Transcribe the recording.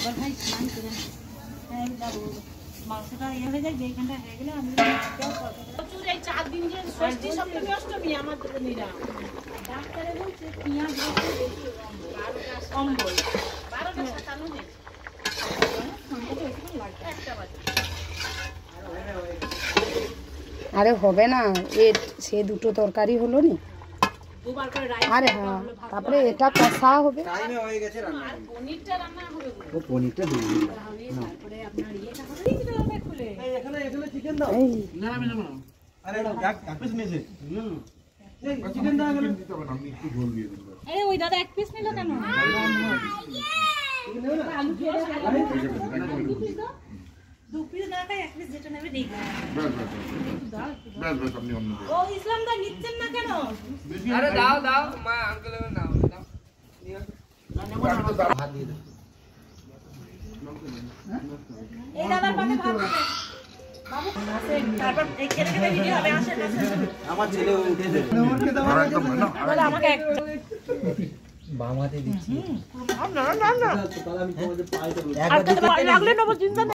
এবার ভাই স্নান করে হ্যাঁ আমি যাবো মাংসটা ইয়ে হয়ে যায় যেখানটা হয়ে গেলে আমি প্রচুর এই 4 দিন যে ষষ্ঠী সপ্তমী অষ্টমী আমার নিরাম ডাক্তারে বলছে পেঁয়াজ বেশি অম্বল 12টা 57 হয়েছে একটা বাজে আরে হবে না এর সে দুটো তরকারি হলো নি দুবার করে রাইস আরে হ্যাঁ তারপরে এটা কষা হবে টাইমে হয়ে গেছে রান্না আর পনিরটা রান্না হবে ও পনিরটা দিয়ে দিন তারপরে আপনার ইয়েটা হবে কি দিতে খুলে এখানে চিকেন দাও এই না আমি নেব না আরে এক পিস নিয়েছে এই চিকেন দাও এখানে দিতে হবে না আমি একটু ঝোল দিয়ে দেবো আরে ওই দাদা এক পিস নিল কেন আলু দিয়ে দু পিস দাদা এক পিস যেটা নেবে দেই ব্যাস আপনি অন্য ও ইসলাম দা নিচ্ছেন না কেন আরে দাও দাও মা আঙ্কেল নাও দাও ভাত দিয়ে দাও এই দাদার পাতে ভাত দেবে বাবু আসেন তারপর এই কেটে কেটে ভিডিও হবে আসেন আমার ছেলে উঠেছে ওরকে দাও একদম না দাদা আমাকে এক বাম হাতে দিচ্ছি না না না তাহলে আমি তোমাদের পায়ে দেব আর লাগলে নেবো চিন্তা